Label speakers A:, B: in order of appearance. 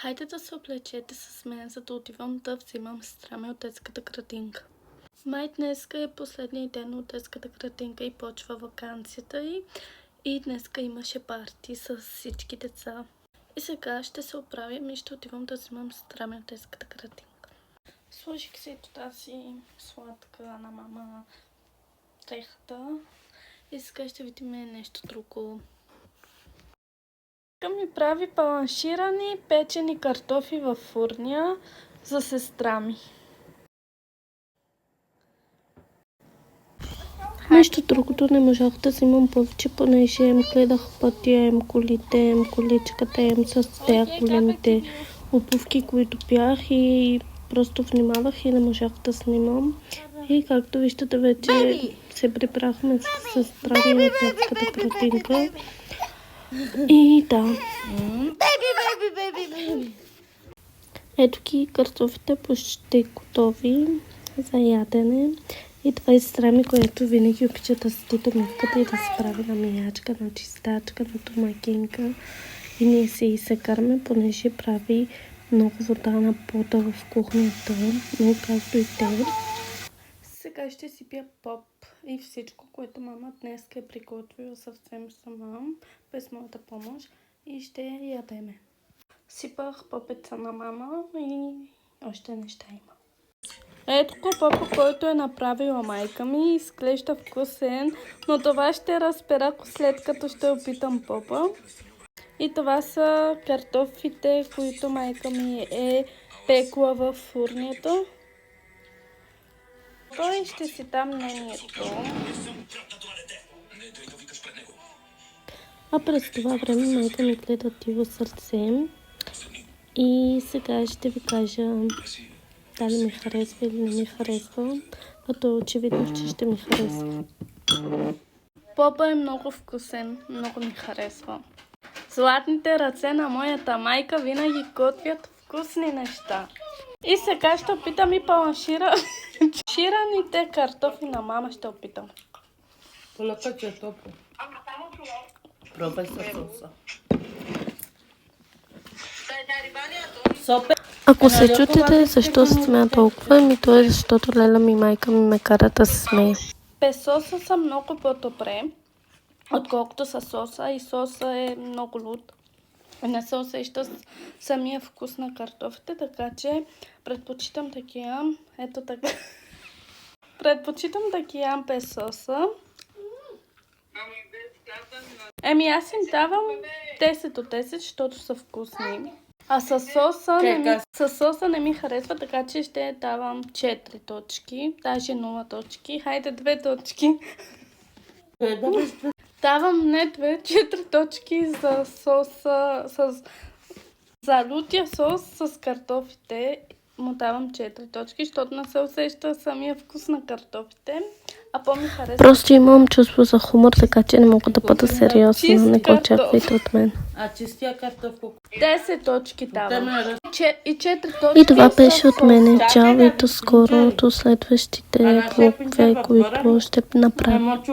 A: Хайде да се облечете с мен, за да отивам да взимам сестра ми от детската градинка. Май днеска е последния ден от детската градинка и почва ваканцията и днеска имаше парти с всички деца. И сега ще се оправим и ще отивам да взимам сестра ми от детската градинка. Сложих си тази сладка на мама дрехата и сега ще видим нещо друго. Тук ми прави баланширани печени картофи във фурня за сестра ми. Нещо другото не можах да взимам повече, понеже гледах пътя, колите, количката, с тях големите обувки, които бях и просто внимавах и не можах да снимам. И както виждате, вече се прибрахме с сестра ми от детската градинка. И да. Ето ги картофите почти готови за ядене. И това е сестра ми, която винаги обича да седи до мивката и да се прави на миячка, на чистачка, на домакинка. И ние се изсекарме, понеже прави много вода на пода в кухнята, но както и те. Сега ще си пия поп и всичко, което мама днес е приготвила съвсем сама, без моята помощ, и ще ядеме. Сипах попеца на мама и още неща има. Ето попа, който е направила майка ми, изглежда вкусен, но това ще разбера след като ще опитам попа. И това са картофите, които майка ми е пекла в фурнята. Той ще си дам мнението. А през това време майка ми гледа Диво сърце. И сега ще ви кажа дали ми харесва или не ми харесва. Като е очевидно, че ще ми харесва. Попа е много вкусен, много ми харесва. Златните ръце на моята майка винаги готвят вкусни неща. И сега ще опитам и шираните картофи на мама ще опитам.
B: Полъка, че е топло. Пробвай със соса.
A: Ако се чутите защо се смея толкова, то е защото Леля ми майка ми ме кара да се смее. Без соса са много по-добре, отколкото с соса, и соса е много луд. Не се усеща самия вкус на картофите, така че предпочитам да ги ям. Ето така. Предпочитам да ги ям без соса. Аз им давам 10 от 10, защото са вкусни. А със соса не ми харесва, така че ще давам 4 точки, даже 0 точки. Хайде 2 точки. Давам не 4 точки за соса, за лутия сос с картофите. Му давам 4 точки, защото не се усеща самия вкус на картофите. А по-ми харесва. Просто имам чувство за хумор, така че не мога да бъда сериозна. Не го очаквайте от мен.
B: А чистия картоф?
A: 10 точки давам. И 4 точки. И това беше от мен. Чао и до скоро, до следващите влогове, които ще направим.